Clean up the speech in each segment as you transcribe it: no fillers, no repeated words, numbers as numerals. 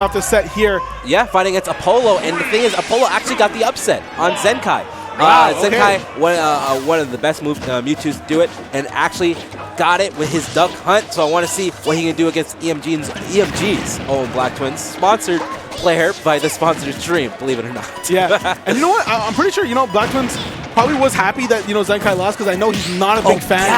off the set here. Yeah, fighting against Apollo, and the thing is, Apollo actually got the upset on Zenkai. Wow, Zenkai, okay. one of the best Mewtwo's to do it, and actually got it with his Duck Hunt. So I want to see what he can do against EMG's own Black Twins, sponsored player by the sponsored stream, believe it or not. Yeah, and you know what? I'm pretty sure, Black Twins probably was happy that, Zenkai lost, because I know he's not a big fan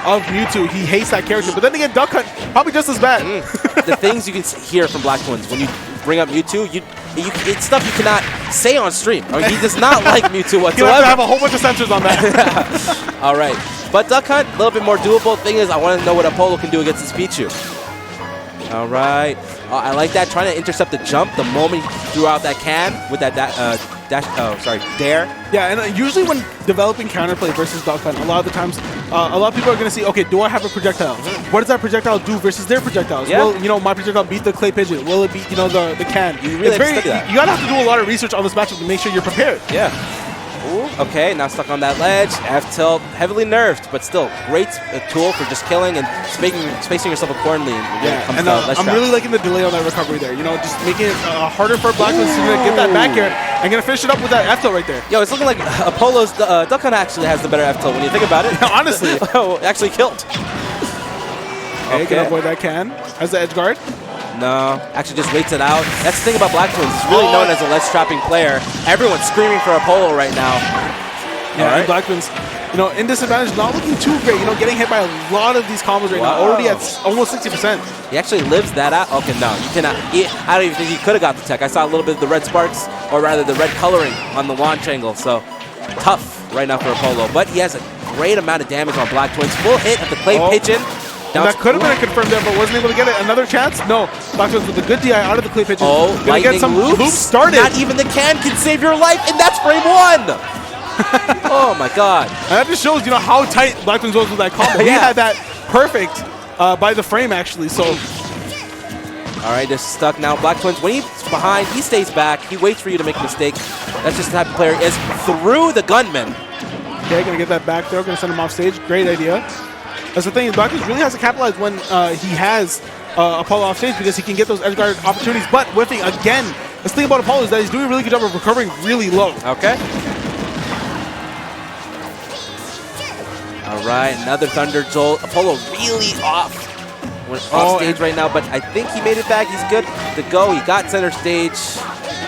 of Mewtwo. He hates that character. But then again, Duck Hunt, probably just as bad. The things you can hear from Black Twins when you bring up Mewtwo, it's stuff you cannot say on stream. I mean, he does not like Mewtwo whatsoever. He'll have to have a whole bunch of censors on that. All right. But Duck Hunt, a little bit more doable. Thing is, I want to know what Apollo can do against this Pichu. All right. I like that, trying to intercept the jump the moment he threw out that can with that dare. Yeah, and usually when developing counterplay versus Duck Hunt, a lot of the times, a lot of people are going to see, okay, do I have a projectile? What does that projectile do versus their projectiles? Yeah. Will, my projectile beat the clay pigeon? Will it beat, the can? You really have to study that. You gotta have to do a lot of research on this matchup to make sure you're prepared. Yeah. Ooh, okay, now stuck on that ledge. F-tilt, heavily nerfed, but still great tool for just killing and spacing yourself accordingly. And I'm really liking the delay on that recovery there. Just making it harder for Black Twins to get that back air and gonna finish it up with that F-tilt right there. Yo, it's looking like Apollo's Duck Hunt actually has the better F-tilt when you think about it. Honestly. Actually killed. Okay, can avoid that can. As the edge guard. No, actually just waits it out. That's the thing about Black Twins. He's really known as a ledge trapping player. Everyone's screaming for Apollo right now. Yeah, and Black Twins, in disadvantage, not looking too great. Getting hit by a lot of these combos right now. Already at almost 60%. He actually lives that out. Okay, no, you cannot. I don't even think he could have got the tech. I saw a little bit of the red sparks, or rather the red coloring on the launch angle. So tough right now for Apollo. But he has a great amount of damage on Black Twins. Full hit at the clay pigeon. That could have been a confirmed there, but wasn't able to get it. Another chance? No. Black Twins with a good DI out of the clay pigeon. Oh, gonna get some loops started. Not even the can save your life, and that's frame one. Oh my God. And that just shows, how tight Black Twins was with that combo. He had that perfect by the frame, actually. So. All right, they're stuck now. Black Twins, when he's behind, he stays back. He waits for you to make a mistake. That's just the type of player he is. Through the gunman. Okay, gonna get that back throw. Gonna send him off stage. Great idea. That's the thing. Black Twins really has to capitalize when he has Apollo off stage, because he can get those edge guard opportunities. But whiffing again. The thing about Apollo is that he's doing a really good job of recovering really low. Okay. All right, another Thunder Jolt. Apollo really off stage right now, but I think he made it back. He's good to go. He got center stage.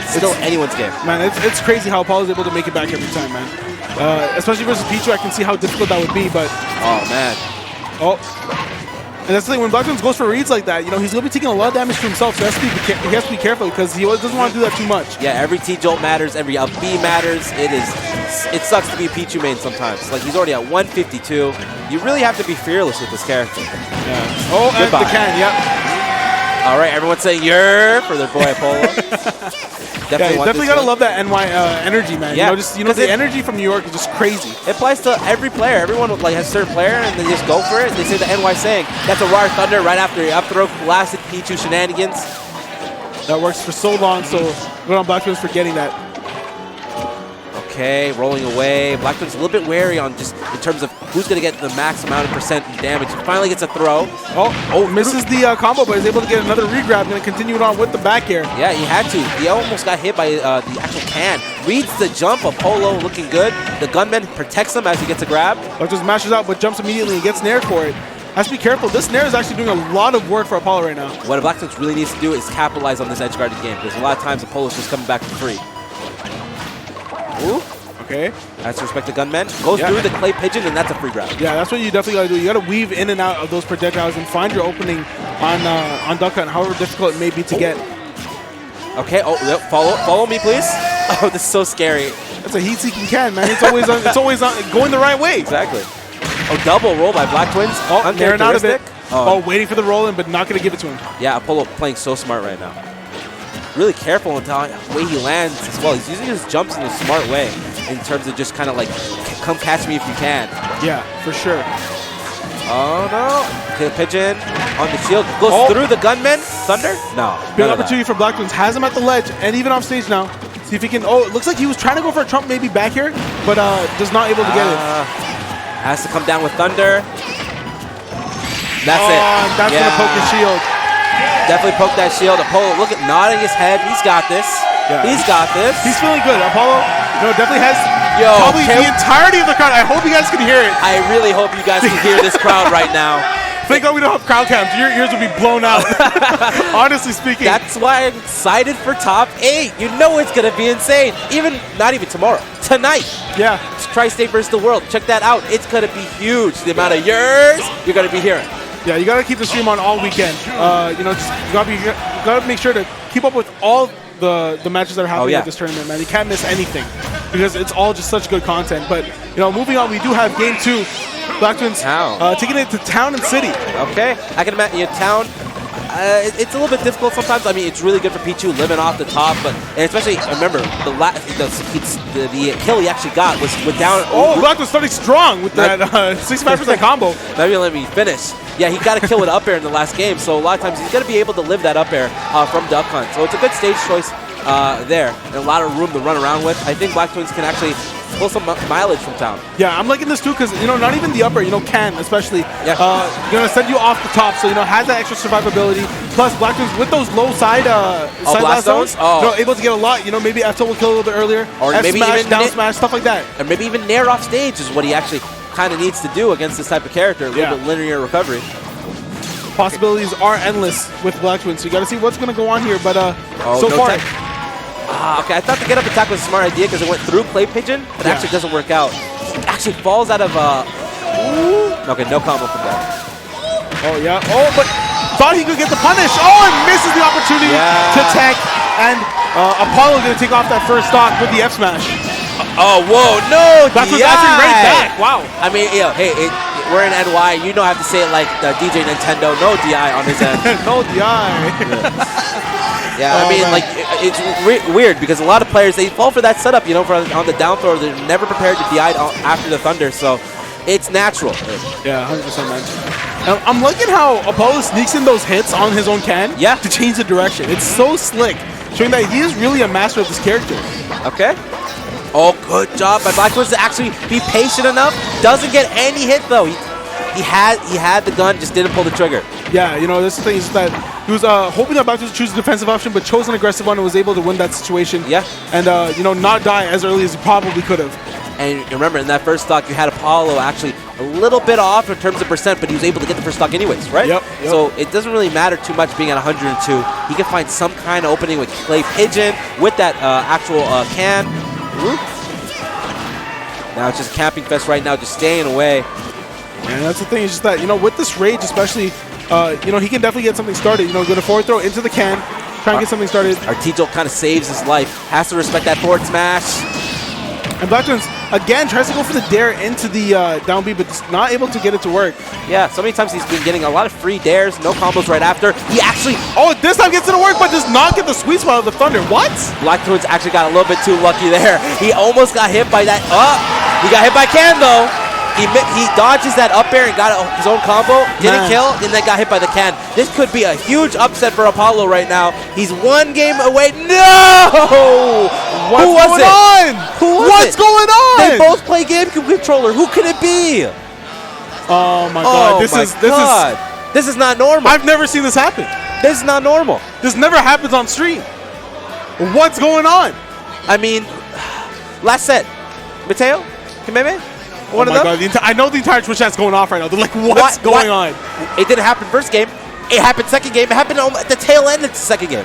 Still anyone's game. Man, it's crazy how Apollo's able to make it back every time, man. Especially versus Pichu, I can see how difficult that would be, but... Oh, man. Oh. And that's the thing, when Black Twins goes for reads like that, he's going to be taking a lot of damage to himself, so he has to be careful, because he doesn't want to do that too much. Yeah, every T-Jolt matters, every up B matters. It sucks to be Pichu main sometimes. Like, he's already at 152. You really have to be fearless with this character. Yeah. Oh, and the can, yep. All right, everyone's saying "yer" for their boy Apollo. Definitely gotta love that NY energy, man. Yeah, the energy from New York is just crazy. It applies to every player. Everyone has a certain player, and they just go for it. They say the NY saying. That's a Raw Thunder right after your up throw classic Pichu shenanigans. That works for so long. So good on Black Twins for getting that. Okay, rolling away. Black Twins a little bit wary on just in terms of who's going to get the max amount of percent damage. He finally gets a throw. Oh, misses the combo, but is able to get another regrab. Going to continue it on with the back air. Yeah, he had to. He almost got hit by the actual can. Reads the jump. Apollo looking good. The gunman protects him as he gets a grab. But just mashes out, but jumps immediately and gets nared for it. Has to be careful. This snare is actually doing a lot of work for Apollo right now. What Black Twins really needs to do is capitalize on this edge guarded game, because a lot of times Apollo's just coming back for free. Ooh. Okay. Has to respect the gunman. Goes through the clay pigeon, and that's a free grab. Yeah, that's what you definitely got to do. You got to weave in and out of those projectiles and find your opening on Duck Hunt, however difficult it may be to get. Okay. Oh, yep. Follow me, please. Oh, this is so scary. That's a heat-seeking can, man. It's always on, going the right way. Exactly. Oh, double roll by Black Twins. Oh, they're out of it. Oh, waiting for the roll in, but not going to give it to him. Yeah, Apollo playing so smart right now. Really careful in the way he lands as well. He's using his jumps in a smart way in terms of just kind of like, come catch me if you can. Yeah, for sure. Oh, no. Okay, pigeon on the shield. Goes through the gunman. Thunder? No. Big opportunity for Black Twins. Has him at the ledge and even off stage now. See if he can. Oh, it looks like he was trying to go for a trump maybe back here, but just not able to get it. Has to come down with Thunder. That's it. That's going to poke his shield. Definitely poke that shield. Apollo, look at nodding his head. He's got this. Yeah. He's got this. He's feeling good. Apollo, definitely has probably the entirety of the crowd. I hope you guys can hear it. I really hope you guys can hear this crowd right now. Thank God we don't have crowd cams. Your ears would be blown out. Honestly speaking. That's why I'm excited for top 8. You know it's going to be insane. Not even tomorrow. Tonight. Yeah. It's Tri-State versus the world. Check that out. It's going to be huge. The amount of years you're going to be hearing. Yeah, you got to keep the stream on all weekend. You got to make sure to keep up with all the matches that are happening at this tournament, man. You can't miss anything because it's all just such good content. But, moving on, we do have Game 2. Blacktwins taking it to Town and City. Okay. I can imagine Town. It's a little bit difficult sometimes. I mean, it's really good for Pichu living off the top, and especially remember the kill he actually got was with down. Oh, Blacktwins starting strong with that 65% combo. Maybe let me finish. Yeah, he got a kill with up air in the last game, so a lot of times he's going to be able to live that up air from Duck Hunt. So it's a good stage choice there, and a lot of room to run around with. I think Blacktwins can actually pull some mileage from Town. Yeah, I'm liking this too because, not even the upper, Ken especially, going to send you off the top, so, has that extra survivability. Plus, Blacktwins with those low side blast zones, able to get a lot, maybe F will kill a little bit earlier, or F maybe smash, even down smash, stuff like that. And maybe even nair off stage is what he actually kind of needs to do against this type of character, a little bit linear recovery. Possibilities are endless with Blacktwins, so you got to see what's going to go on here, but so far... Okay, I thought the get-up attack was a smart idea because it went through Clay Pigeon, but it actually doesn't work out. It actually falls out of okay, no combo from that. Oh, yeah. Oh, but thought he could get the punish. Oh, and misses the opportunity to tech. And Apollo going to take off that first stock with the F smash. Oh, whoa, no, That's what's actually right back. Wow. I mean, hey, we're in NY. You don't have to say it like DJ Nintendo. No DI on his end. No DI. Yeah, I mean, like, it's weird because a lot of players, they fall for that setup, on the down throw. They're never prepared to DI after the Thunder, so it's natural. Yeah, 100%, man. I'm liking how Apollo sneaks in those hits on his own can to change the direction. It's so slick, showing that he is really a master of this character. Okay. Oh, good job by Blacktwins to actually be patient enough. Doesn't get any hit, though. He had the gun, just didn't pull the trigger. Yeah, this thing is that he was hoping that Blacktwins would choose a defensive option, but chose an aggressive one and was able to win that situation. Yeah. And, not die as early as he probably could have. And remember, in that first stock, you had Apollo actually a little bit off in terms of percent, but he was able to get the first stock anyways, right? Yep. So it doesn't really matter too much being at 102. He can find some kind of opening with Clay Pigeon, with that actual can. Now it's just camping fest right now, just staying away. And that's the thing, is just that, with this rage especially, he can definitely get something started. Go to forward throw into the can, try and get something started. Artijo kind of saves his life. Has to respect that forward smash. And Blacktwins, again, tries to go for the dare into the down B, but just not able to get it to work. Yeah, so many times he's been getting a lot of free dares, no combos right after. He actually... Oh, this time gets it to work, but does not get the sweet spot of the Thunder. What? Blacktwins actually got a little bit too lucky there. He almost got hit by that... he got hit by can, though. He dodges that up air and got his own combo, didn't kill, and then got hit by the can. This could be a huge upset for Apollo right now. He's one game away. No! What's going on? What's going on? They both play GameCube controller. Who could it be? Oh my God! This is not normal. I've never seen this happen. This is not normal. This never happens on stream. What's going on? I mean, last set, Mateo, Kimeme. Oh my God, I know the entire Twitch chat's going off right now. They're like, what's going on? It didn't happen first game. It happened second game. It happened at the tail end of the second game.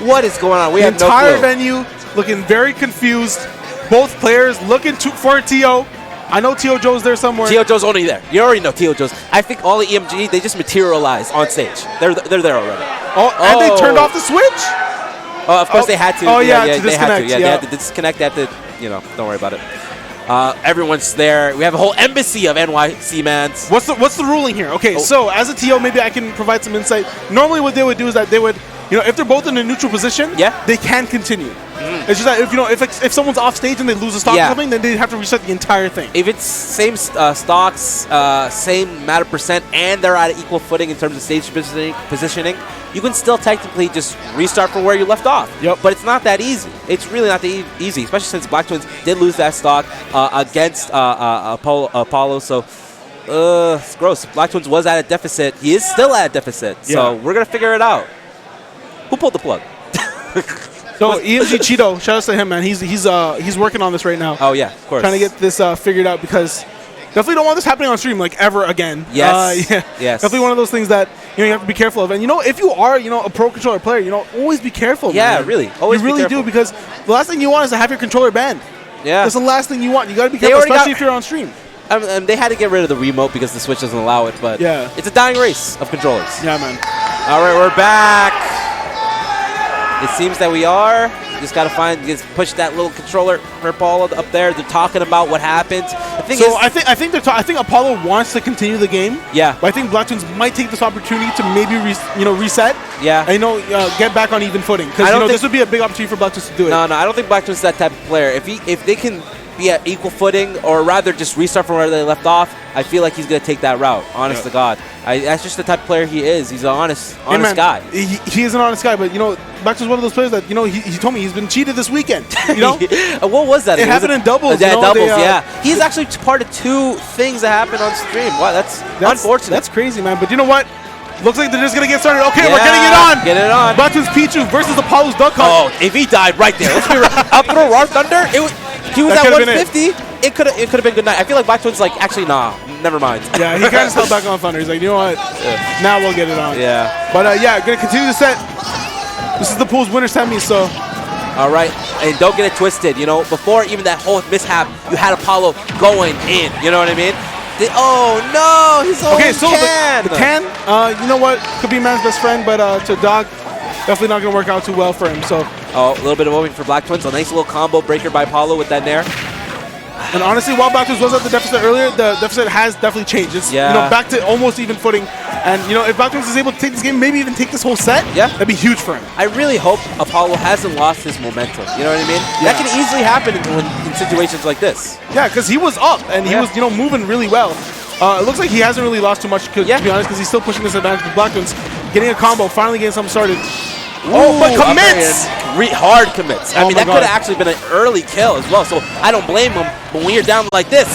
What is going on? We have no clue. The entire venue looking very confused. Both players looking for T.O. I know T.O. Joe's there somewhere. T.O. Joe's only there. You already know T.O. Joe's. I think all the EMG, they just materialize on stage. They're there already. And they turned off the switch? Oh, of course they had to. Oh, yeah, to disconnect. Had to. Yeah, they had to disconnect. They had to, don't worry about it. Everyone's there. We have a whole embassy of NYC mans. What's the ruling here? Okay, so as a TO, maybe I can provide some insight. Normally what they would do is that they would, if they're both in a neutral position, they can continue. It's just that if someone's off stage and they lose a stock or something, then they have to reset the entire thing. If it's same stocks, same matter percent, and they're at equal footing in terms of stage positioning, you can still technically just restart from where you left off. But it's not that easy. It's really not that easy, especially since Blacktwins did lose that stock against Apollo. So it's gross. Blacktwins was at a deficit. He is still at a deficit. So we're going to figure it out. Who pulled the plug? So EMG Cheeto, shout out to him, man. He's working on this right now. Oh yeah, of course. Trying to get this figured out because definitely don't want this happening on stream like ever again. Yes. Yeah. Yes. Definitely one of those things that you have to be careful of. And if you are a pro controller player, always be careful. Yeah, man. really. Always you really be careful. do, because the last thing you want is to have your controller banned. Yeah. That's the last thing you want. You got to be careful, especially if you're on stream. They had to get rid of the remote because the Switch doesn't allow it, but yeah, it's a dying race of controllers. Yeah, man. All right, we're back. It seems that we are. Just got to push that little controller for Apollo up there. They're talking about what happened. I think Apollo wants to continue the game. Yeah. But I think Blacktwins might take this opportunity to maybe reset. Yeah. And get back on even footing, because this would be a big opportunity for Blacktwins to do it. No, I don't think Blacktwins is that type of player. If they can be at equal footing, or rather just restart from where they left off, I feel like he's going to take that route, honest to God. That's just the type of player he is. He's an honest guy. He is an honest guy, but, Blacktwins is one of those players that, he told me he's been cheated this weekend, What was that? It happened in doubles. Yeah, doubles, He's actually part of 2 things that happened on stream. Wow, that's unfortunate. That's crazy, man. But you know what? Looks like they're just going to get started. Okay, we're getting it on. Get it on. Blacktwins Pichu versus Apollo's Duck Hunt. Oh, if he died right there. Let's be real. Up throw Raw Thunder. He was at 150. It could have been good night. I feel like Blacktwins actually, nah, never mind. Yeah, he kind of held back on Thunder. He's like, you know what? Now we'll get it on. Yeah. But gonna continue the set. This is the pool's winner semi, so. All right, and don't get it twisted. Before even that whole mishap, you had Apollo going in. You know what I mean? Oh no, his own can. The can. You know what? Could be man's best friend, but to Dog, definitely not gonna work out too well for him. So. Oh, a little bit of moving for Blacktwins. A nice little combo breaker by Apollo with that nair. And honestly, while Blacktwins was at the deficit earlier, the deficit has definitely changed. It's back to almost even footing. And if Blacktwins is able to take this game, maybe even take this whole set, that'd be huge for him. I really hope Apollo hasn't lost his momentum. You know what I mean? Yeah. That can easily happen in situations like this. Yeah, because he was up and he was moving really well. It looks like he hasn't really lost too much, to be honest, because he's still pushing this advantage with Blacktwins, getting a combo, finally getting something started. Oh, but commits! Hard commits. I mean, that could have actually been an early kill as well, so I don't blame him. But when you're down like this,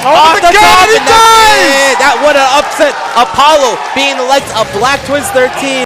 off the top, that would have upset Apollo, being the likes of Blacktwins13.